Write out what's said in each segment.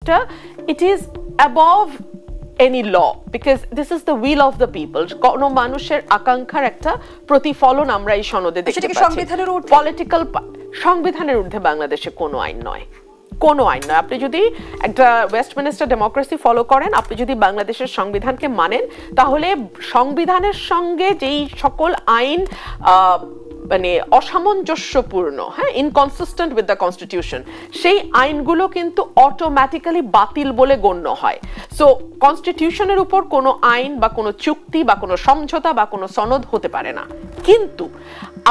নির্বাচনটা it is above any law because this is the will of the people কোন মানুষের আকাঙ্ক্ষার একটা প্রতিফলন আমরা এই সনদে দেখতে পাচ্ছি সংবিধানের ঊর্ধ্বে পলিটিক্যাল সংবিধানের ঊর্ধ্বে বাংলাদেশে কোনো আইন নয় কোনো আইন নয় আপনি যদি একটা ওয়েস্টমিনিস্টার ডেমোক্রেসি ফলো করেন আপনি যদি বাংলাদেশের সংবিধানকে মানেন তাহলে সংবিধানের সঙ্গে যেই সকল আইন মানে অসামঞ্জস্যপূর্ণ হ্যাঁ ইনকনসিস্টেন্ট উইথ দ্য কনস্টিটিউশন সেই আইনগুলো কিন্তু অটোমেটিক্যালি বাতিল বলে গণ্য হয় সো কনস্টিটিউশনের উপর কোনো আইন বা কোনো চুক্তি বা কোনো সমঝোতা বা কোনো সনদ হতে পারে না কিন্তু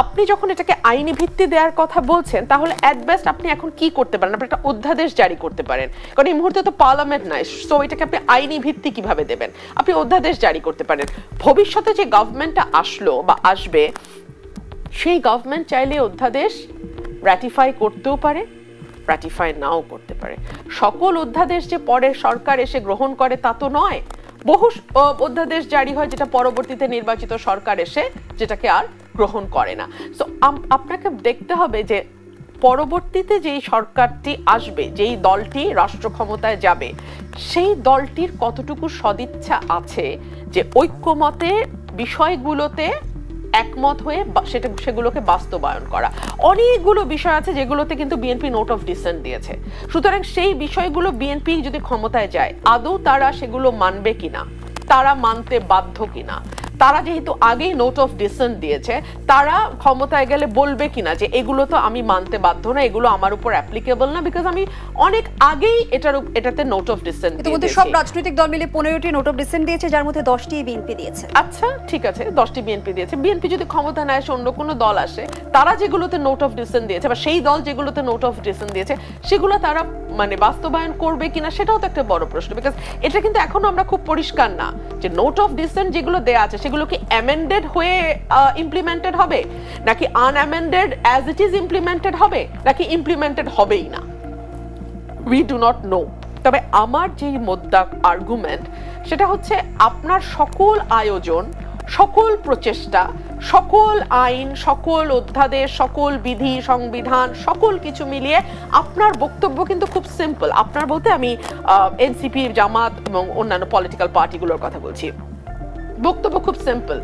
আপনি যখন এটাকে আইনি ভিত্তি দেওয়ার কথা বলছেন তাহলে অ্যাট বেস্ট আপনি এখন কি করতে পারেন আপনি একটা অধ্যাদেশ জারি করতে পারেন কারণ এই মুহূর্তে তো পার্লামেন্ট নাই সো এটাকে আপনি আইনি ভিত্তি কিভাবে দেবেন আপনি অধ্যাদেশ জারি করতে পারেন ভবিষ্যতে যে গভর্নমেন্টটা আসলো বা আসবে সেই গভর্নমেন্ট চাইলে অধ্যাদেশ রাটিফাই করতেও পারে রাটিফাই নাও করতে পারে সকল অধ্যাদেশ যে পরে সরকার এসে গ্রহণ করে তা তো নয় বহু অধ্যাদেশ জারি হয় যেটা পরবর্তীতে নির্বাচিত সরকার এসে যেটাকে আর গ্রহণ করে না সো আপনাকে দেখতে হবে যে পরবর্তীতে যেই সরকারটি আসবে যেই দলটি রাষ্ট্র ক্ষমতায় যাবে সেই দলটির কতটুকু সদিচ্ছা আছে যে ঐক্যমতে বিষয়গুলোতে একমত হয়ে সেগুলোকে বাস্তবায়ন করা অনেকগুলো বিষয় আছে যেগুলোতে কিন্তু বিএনপি নোট অফ ডিসেন্ট দিয়েছে সুতরাং সেই বিষয়গুলো বিএনপি যদি ক্ষমতায় যায় আদৌ তারা সেগুলো মানবে কিনা তারা মানতে বাধ্য কিনা তারা যেহেতু আগেই নোট অফ ডিসেন্ট দিয়েছে তারা ক্ষমতায় গেলে বলবে কিনা যে এগুলো তো আমি মানতে বাধ্য না এগুলো আমার উপর অ্যাপ্লিকেবল না বিকজ আমি অনেক আগেই এটাতে নোট অফ ডিসেন্ট দিয়েছি সব রাজনৈতিক দল মিলে 15টি নোট অফ ডিসেন্ট দিয়েছে যার মধ্যে 10টি বিএনপি দিয়েছে আচ্ছা ঠিক আছে 10টি বিএনপি দিয়েছে বিএনপি যদি ক্ষমতা না এসে অন্য কোনো দল আসে তারা যেগুলোতে নোট অফ ডিসেন্ট দিয়েছে বা সেই দল যেগুলোতে নোট অফ ডিসেন্ট দিয়েছে সেগুলো তারা মানে বাস্তবায়ন করবে কিনা সেটাও তো একটা বড় প্রশ্ন বিকজ এটা কিন্তু এখনো আমরা খুব পরিষ্কার না যে নোট অফ ডিসেন্ট যেগুলো দেয়া আছে সেগুলো কি অ্যামেন্ডেড হয়ে ইমপ্লিমেন্টেড হবে নাকি আনঅ্যামেন্ডেড অ্যাজ ইট ইজ ইমপ্লিমেন্টেড হবে নাকি ইমপ্লিমেন্টেড হবেই না উই ডু নট নো তবে আমার যেই মুদ্রা আর্গুমেন্ট সেটা হচ্ছে আপনার সকল আয়োজন সকল প্রচেষ্টা সকল আইন সকল অধ্যাদেশ সকল বিধি সংবিধান সকল কিছু মিলিয়ে আপনার বক্তব্য কিন্তু খুব সিম্পল আপনার বলতে আমি এনসিপি জামাত এবং অন্যান্য পলিটিক্যাল পার্টিগুলোর কথা বলছি বক্তব্য খুব সিম্পল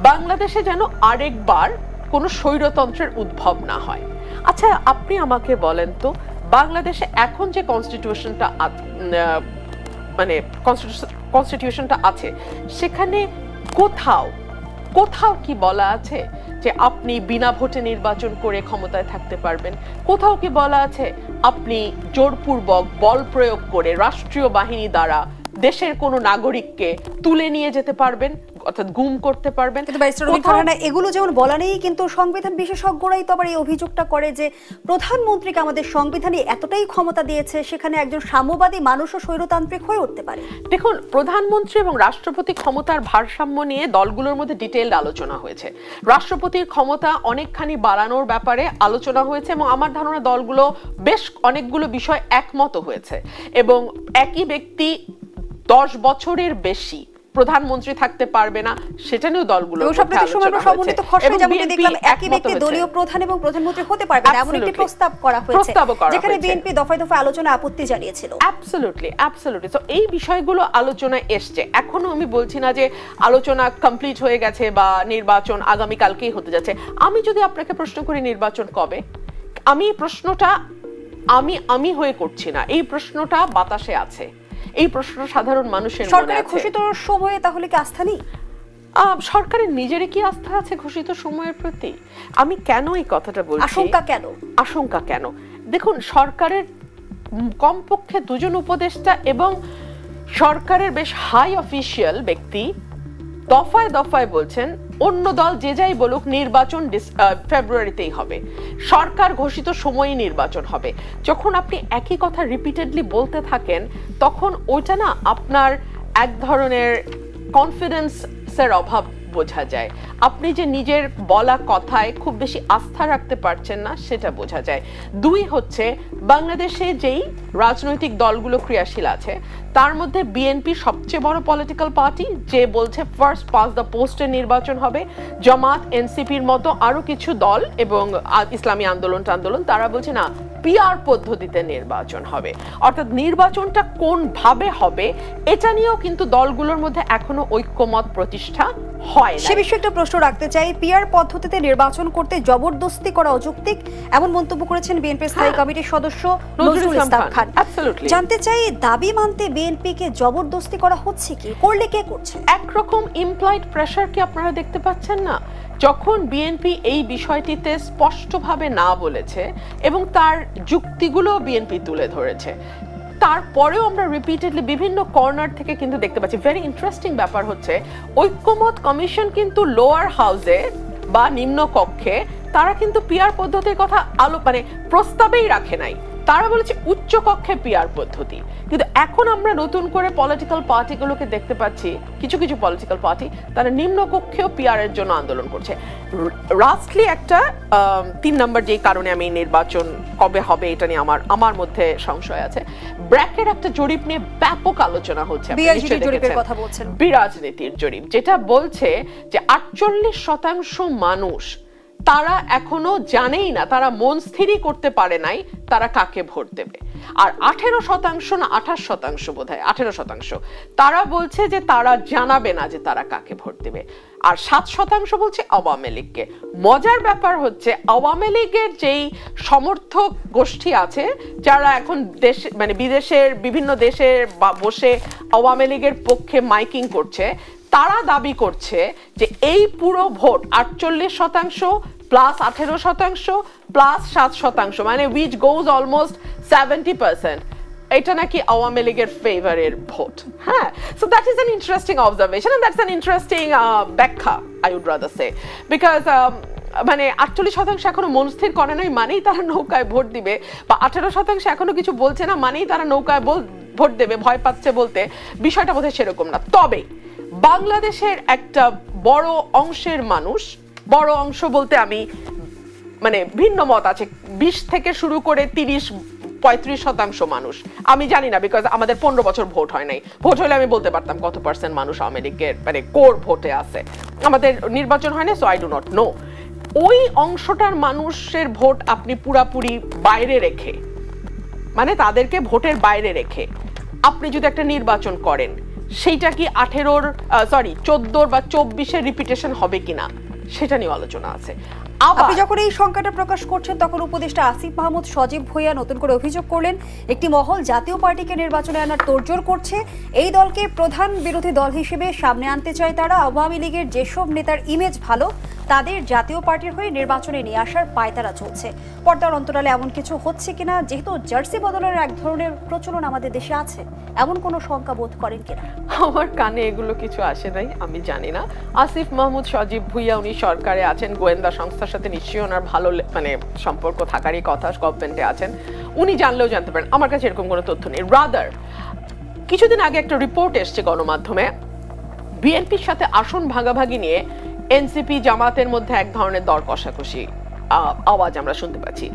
বাংলাদেশে যেন আরেকবার কোনো স্বৈরতন্ত্রের উদ্ভব না হয় আচ্ছা আপনি আমাকে বলেন তো বাংলাদেশে এখন যে কনস্টিটিউশনটা মানে কনস্টিটিউশনটা আছে সেখানে কোথাও কি বলা আছে যে আপনি বিনা ভোটে নির্বাচন করে ক্ষমতায় থাকতে পারবেন কোথাও কি বলা আছে আপনি জোরপূর্বক বল প্রয়োগ করে রাষ্ট্রীয় বাহিনী দ্বারা দেশের কোনো নাগরিককে তুলে নিয়ে যেতে পারবেন অর্থাৎ গুম করতে পারবেন কিন্তু ব্যারিস্টার রুমি ফারহানা এগুলো যেমন বলা নেই কিন্তু সংবিধান বিশেষজ্ঞরাই তো আবার এই অভিযোগটা করে যে প্রধানমন্ত্রীকে আমাদের সংবিধানে এতটাই ক্ষমতা দিয়েছে সেখানে একজন সাম্যবাদী মানুষও স্বৈরতান্ত্রিক হয়ে উঠতে পারে দেখুন প্রধানমন্ত্রী এবং রাষ্ট্রপতি ক্ষমতার ভারসাম্য নিয়ে দলগুলোর মধ্যে ডিটেইলড আলোচনা হয়েছে রাষ্ট্রপতির ক্ষমতা অনেকখানি বাড়ানোর ব্যাপারে আলোচনা হয়েছে এবং আমার ধারণা দলগুলো বেশ অনেকগুলো বিষয় একমত হয়েছে এবং একই ব্যক্তি 10 বছরের বেশি প্রধানমন্ত্রী থাকতে পারবে না সেটা নিয়েও দলগুলো সমন্বিত খসড়া যেমন দেখলাম একই ব্যক্তি দলীয় প্রধান এবং প্রধানমন্ত্রী হতে পারবে না এমন একটি প্রস্তাব করা হয়েছে যেখানে বিএনপি দফায় দফায় আলোচনা আপত্তি জানিয়েছিল অ্যাবসলিউটলি তো এই বিষয়গুলো আলোচনায় এসছে এখনো আমি বলছি না যে আলোচনা কমপ্লিট হয়ে গেছে বা নির্বাচন আগামী কালকেই হতে যাচ্ছে আমি যদি আপনাকে প্রশ্ন করি নির্বাচন কবে আমি প্রশ্নটা আমি হয়ে করছি না এই প্রশ্নটা বাতাসে আছে এই প্রশ্ন সাধারণ মানুষের মনে আছে সরকারের ঘোষিত সময়ে তাহলে কি আস্থা নেই সরকারের নিজের কি আস্থা আছে ঘোষিত সময়ের প্রতি আমি কেন এই কথাটা বলছি আশঙ্কা কেন দেখুন সরকারের কমপক্ষে 2 জন উপদেষ্টা এবং সরকারের বেশ হাই অফিশিয়াল ব্যক্তি দফায় দফায় বলছেন অন্য দল যে যাই বলুক নির্বাচন ফেব্রুয়ারিতেই হবে সরকার ঘোষিত সময়ই নির্বাচন হবে যখন আপনি একই কথা রিপিটেডলি বলতে থাকেন তখন ওইটা না আপনার এক ধরনের কনফিডেন্সের অভাব বোঝা যায়, আপনি যে নিজের বলা কথায় খুব বেশি আস্থা রাখতে পারছেন না সেটা বোঝা যায়। দুই হচ্ছে বাংলাদেশে যেই রাজনৈতিক দলগুলো ক্রিয়াশীল আছে তার মধ্যে বিএনপি সবচেয়ে বড় পলিটিক্যাল পার্টি, যে বলছে ফার্স্ট পাস দ্য পোস্টে নির্বাচন হবে। জামাত, এনসিপির মতো আরো কিছু দল এবং ইসলামী আন্দোলন তারা বলছে না, পিআর পদ্ধতিতে নির্বাচন হবে। অর্থাৎ নির্বাচনটা কোন ভাবে হবে এটা নিয়েও কিন্তু দলগুলোর মধ্যে এখনো ঐক্যমত প্রতিষ্ঠা হয় না। সে বিষয়ে একটা প্রশ্ন রাখতে চাই, পিআর পদ্ধতিতে নির্বাচন করতে জবরদস্তি করা অযৌক্তিক, এমন মন্তব্য করেছেন বিএনপি স্থায়ী কমিটির সদস্য নজরুল ইসলাম খান। জানতে চাই, দাবি মানতে বিএনপি কে জবরদস্তি করা হচ্ছে কি, করলে কে করছে? একরকম ইমপ্লয়েড প্রেসার কি আপনারা দেখতে পাচ্ছেন না? যখন বিএনপি এই বিষয়টিতে স্পষ্টভাবে না বলেছে এবং তার যুক্তিগুলো বিএনপি তুলে ধরেছে, তারপরেও আমরা রিপিটেডলি বিভিন্ন কর্নার থেকে কিন্তু দেখতে পাচ্ছি। ভেরি ইন্টারেস্টিং ব্যাপার হচ্ছে ঐক্যমত কমিশন কিন্তু লোয়ার হাউসে বা নিম্ন কক্ষে তারা কিন্তু পিআর পদ্ধতির কথা প্রস্তাবেই রাখে নাই, তারা বলেছে উচ্চ কক্ষে পিআর পদ্ধতি। কিন্তু এখন আমরা নতুন করে পলিটিক্যাল পার্টিগুলোকে দেখতে পাচ্ছি, কিছু কিছু পলিটিক্যাল পার্টি তারা নিম্ন কক্ষেও পিআর এর জন্য আন্দোলন করছে। লাস্টলি একটা 3 নম্বর যেই কারণে আমি নির্বাচন কবে হবে এটা নিয়ে আমার মধ্যে সংশয় আছে, ব্র্যাকের একটা জরিপ নিয়ে ব্যাপক আলোচনা হচ্ছে, বিরাজনীতির জরিপ, যেটা বলছে যে 48% মানুষ তারা এখনো জানেই না, তারা মন স্থিরই করতে পারে নাই তারা কাকে ভোট দেবে। আর 18% না 28% বোধহয় 18% তারা বলছে যে তারা জানাবে না যে তারা কাকে ভোট দেবে। আর 7% বলছে আওয়ামী লীগকে। মজার ব্যাপার হচ্ছে আওয়ামী লীগের যেই সমর্থক গোষ্ঠী আছে যারা এখন বিদেশের বিভিন্ন দেশে বসে আওয়ামী লীগের পক্ষে মাইকিং করছে, তারা দাবি করছে যে এই পুরো ভোট 48% প্লাস 18% প্লাস 7%, মানে উইচ গোজ অলমোস্ট 70%, এটা নাকি আওয়ামী লীগের ফেভারের ভোট। হ্যাঁ, so that is an interesting observation and that's an interesting ব্যাখ্যা, I would rather say, because 48% এখনো মন স্থির করে নাই মানেই তারা নৌকায় ভোট দিবে, বা 18% এখনো কিছু বলছে না মানেই তারা নৌকায় ভোট দেবে, ভয় পাচ্ছে বলতে। বিষয়টা বোধহয় সেরকম না। তবে বাংলাদেশের একটা বড় অংশের মানুষ, বড় অংশ বলতে আমি ভিন্ন মত আছে, 20 থেকে শুরু করে 30-35% মানুষ, আমি জানি না বিকজ আমাদের 15 বছর ভোট হয় নাই, ভোট হলে আমি বলতে পারতাম কত পার্সেন্ট মানুষ আওয়ামী লীগের কোর ভোটে আছে, আমাদের নির্বাচন হয় না, so I do not know. ওই অংশটার মানুষের ভোট আপনি পুরাপুরি বাইরে রেখে, তাদেরকে ভোটের বাইরে রেখে আপনি যদি একটা নির্বাচন করেন, সেইটা কি 14 বা 24 রিপিটেশন হবে কিনা সেটা নিয়ে আলোচনা আছে। আপনি যখন এই সংখ্যাটা প্রকাশ করছেন তখন উপদেষ্টা আসিফ মাহমুদ সজীব ভুঁইয়া নতুন করে অভিযোগ করলেন একটি মহল জাতীয় পার্টিকে নির্বাচনে আনার তোড়জোড় করছে, এই দলকে প্রধান বিরোধী দল হিসেবে সামনে আনতে চায় তারা। আওয়ামী লীগের যেসব নেতার ইমেজ ভালো তাদের জাতীয় পার্টির হয়ে নির্বাচনে নিয়ে আসার পায়তারা চলছে। পর্দার অন্তরালে এমন কিছু হচ্ছে কিনা, যেহেতু জার্সি বদলের এক ধরনের প্রচলন আমাদের দেশে আছে, এমন কোনো শঙ্কা বোধ করেন কিনা? আমার কানে এগুলো কিছু আসে নাই, আমি জানি না। আসিফ মাহমুদ সজীব ভুঁইয়া উনি সরকারে আছেন, গোয়েন্দা সংস্থার সাথে নিশ্চয়ই ওনার ভালো সম্পর্ক থাকারই কথা, গভর্নমেন্টে আছেন, উনি জানলেও জানতে পারেন, আমার কাছে এরকম কোনো তথ্য নেই। রাদার কিছুদিন আগে একটা রিপোর্ট এসছে গণমাধ্যমে, বিএনপির সাথে আসন ভাগাভাগি নিয়ে এনসিপি জামাতের মধ্যে এক ধরনের দর কষাকষি আওয়াজ আমরা শুনতে পাচ্ছি,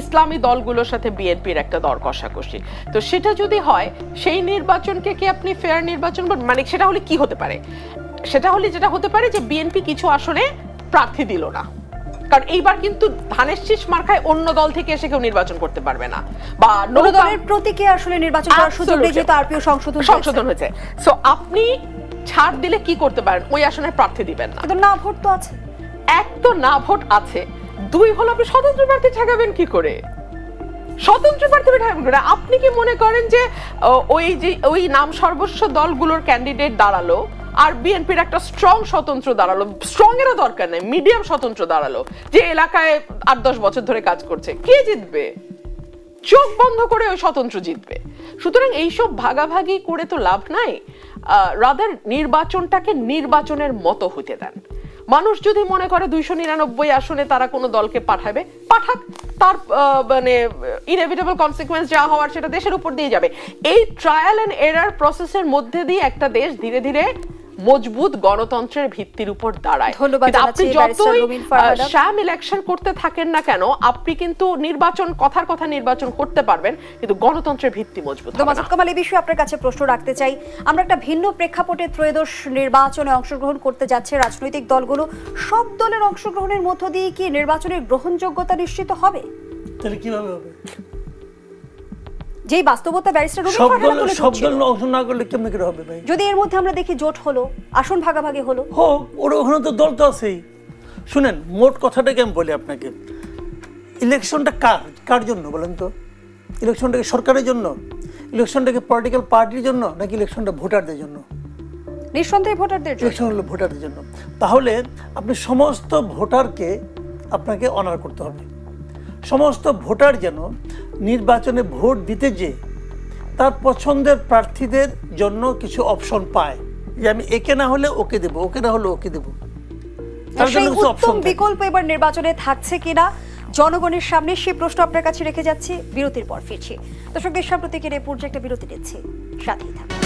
ইসলামী দলগুলোর সাথে বিএনপির একটা দর কষাকষি। তো সেটা যদি হয়, সেই নির্বাচনকে কি আপনি ফেয়ার নির্বাচন সেটা হলে কি হতে পারে? সেটা হলে যেটা হতে পারে যে বিএনপি কিছু আসনে প্রার্থী দিল না, কারণ এইবার কিন্তু ধানের শীষ মার্কায় অন্য দল থেকে এসে কেউ নির্বাচন করতে পারবে না, বা অন্য দলের প্রতীকে আসলে নির্বাচন করার সুযোগ নেই, যেহেতু আরপিও সংশোধন হয়েছে। সো আপনি ছাড় দিলে কি করতে পারেন? ওই আসনে প্রার্থী দিবেন না। না ভোট তো আছে, এক তো না ভোট আছে, দুই হলো আপনি স্বতন্ত্র প্রার্থী ঠেকাবেন কি করে? স্বতন্ত্র প্রার্থী ঠেকাবেন করে? আপনি কি মনে করেন যে ওই নাম সর্বস্ব দলগুলোর ক্যান্ডিডেট দাঁড়ালো আর বিএনপির একটা স্ট্রং স্বতন্ত্র দাঁড়ালো, স্ট্রং এরও দরকার নেই, মিডিয়াম স্বতন্ত্র দাঁড়ালো, যে এলাকায় 8-10 বছর ধরে কাজ করছে, কে জিতবে? চোখ বন্ধ করে ওই স্বতন্ত্র জিতবে। সুতরাং এইসব ভাগাভাগি করে তো লাভ নাই। রাদার নির্বাচনটাকে নির্বাচনের মতো হতে দেন। মানুষ যদি মনে করে 299 আসনে তারা কোনো দলকে পাঠাক, তার ইনএভিটেবল কনসিকুয়েন্স যা হওয়ার সেটা দেশের উপর দিয়ে যাবে। এই ট্রায়াল এন্ড এরার প্রসেসের মধ্যে দিয়ে একটা দেশ ধীরে ধীরে মজবুত গণতন্ত্রের ভিত্তির উপর দাঁড়ায়। ধন্যবাদ আপনি যতই শ্যাম ইলেকশন করতে থাকেন না কেন, আপনি কিন্তু কথার কথা নির্বাচন করতে পারবেন, কিন্তু গণতন্ত্রের ভিত্তি মজবুত হবে না। মাসুদ কামাল, এই বিষয়ে আপনার কাছে প্রশ্ন রাখতে চাই। আমরা একটা ভিন্ন প্রেক্ষাপটে ত্রয়োদশ নির্বাচনে অংশগ্রহণ করতে যাচ্ছে রাজনৈতিক দলগুলো। সব দলের অংশগ্রহণের মধ্য দিয়ে কি নির্বাচনের গ্রহণযোগ্যতা নিশ্চিত হবে? তাহলে কিভাবে হবে? যেই বাস্তবতা ব্যারিস্টার রুমি ফারহানা তুলে ধরছেন, সব দল অংশ না করলে কেমনে করে হবে ভাই? যদি এর মধ্যে আমরা দেখি জোট হলো, আসন ভাগাভাগি হলো, হোক, ওর ওখানে তো দল তো আছেই। শুনেন, মোট কথাটাকে আমি বলি আপনাকে, ইলেকশনটা কার জন্য বলেন তো? ইলেকশনটা কি সরকারের জন্য? ইলেকশনটা কি পলিটিক্যাল পার্টির জন্য, নাকি ইলেকশনটা ভোটারদের জন্য? নিঃসন্দেহে ভোটারদের জন্য। ইলেকশন হলো ভোটারদের জন্য। তাহলে আপনি সমস্ত ভোটারকে আপনাকে অনার করতে হবে। সমস্ত ভোটার যেন নির্বাচনে ভোট দিতে যে তার পছন্দের প্রার্থীদের জন্য কিছু অপশন পায়, যে আমি একে না হলে ওকে দেব, ওকে না হলে ওকে দেব। সেই উত্তম বিকল্প এবার নির্বাচনে থাকছে কিনা জনগণের সামনে, সেই প্রশ্ন আপনার কাছে রেখে যাচ্ছি। বিরতির পর ফিরছি। দর্শক, দেশ সাম্প্রতিকের এই পর্যায়ে একটা বিরতি নিচ্ছি, সাথেই থাকুন।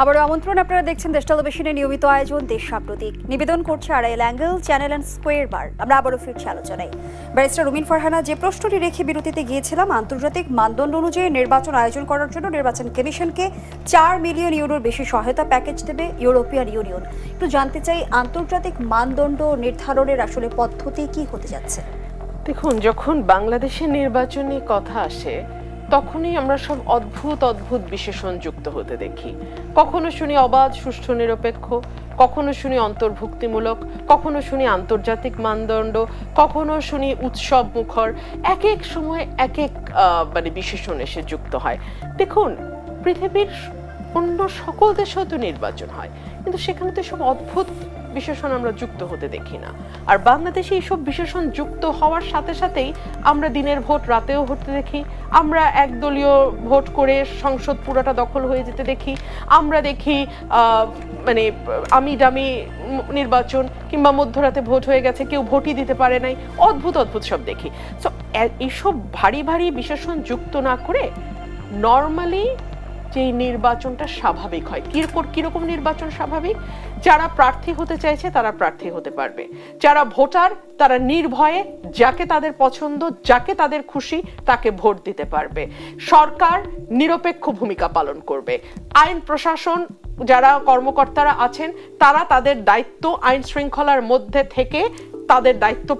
আবারও আমন্ত্রণ, আপনারা দেখছেন দেশ টেলিভিশনের নিয়মিত আয়োজন দেশ সাম্প্রতিক। নিবেদন করছে Arail angle, channel and square বার। আমরা আবারও ফিরছি আলোচনায়। ব্যারিস্টার রুমিন ফারহানা, যে প্রশ্নটি রেখে বিরতিতে গিয়েছিলাম, আন্তর্জাতিক মানদণ্ড অনুযায়ী নির্বাচন আয়োজন করার জন্য নির্বাচন কমিশনকে 4 মিলিয়ন ইউরোর বেশি সহায়তা প্যাকেজ দেবে ইউরোপিয়ান ইউনিয়ন। একটু জানতে চাই, আন্তর্জাতিক মানদণ্ড নির্ধারণের আসলে পদ্ধতি কি হতে যাচ্ছে? দেখুন, যখন বাংলাদেশের নির্বাচনী কথা আসে, তখনই আমরা সব অদ্ভুত অদ্ভুত বিশেষণ যুক্ত হতে দেখি। কখনো শুনি অবাধ, সুষ্ঠু, নিরপেক্ষ, কখনো শুনি অন্তর্ভুক্তিমূলক, কখনো শুনি আন্তর্জাতিক মানদণ্ড, কখনো শুনি উৎসব মুখর। এক এক সময় এক এক বিশেষণ এসে যুক্ত হয়। দেখুন, পৃথিবীর অন্য সকল দেশেও তো নির্বাচন হয়, কিন্তু সেখানে তো সব অদ্ভুত বিশেষণ আমরা যুক্ত হতে দেখি না। আর বাংলাদেশে এইসব বিশেষণ যুক্ত হওয়ার সাথে সাথেই আমরা দিনের ভোট রাতেও হতে দেখি, আমরা একদলীয় ভোট করে সংসদ পুরোটা দখল হয়ে যেতে দেখি, আমরা দেখি আমি ডামি নির্বাচন, কিংবা মধ্যরাতে ভোট হয়ে গেছে, কেউ ভোটই দিতে পারে নাই, অদ্ভুত অদ্ভুত সব দেখি। সো এইসব ভারী ভারী বিশেষণ যুক্ত না করে নর্মালি যে নির্বাচনটা স্বাভাবিক হয়। কিরকম নির্বাচন স্বাভাবিক? যারা প্রার্থী হতে চাইছে তারা প্রার্থী হতে পারবে, যারা ভোটার তারা নির্ভয়ে যাকে তাদের পছন্দ, যাকে তাদের খুশি তাকে ভোট দিতে পারবে। সরকার নিরপেক্ষ ভূমিকা পালন করবে, আইন প্রশাসন যারা কর্মকর্তারা আছেন তারা তাদের দায়িত্ব আইন শৃঙ্খলার মধ্যে থেকে তাদের দায়িত্ব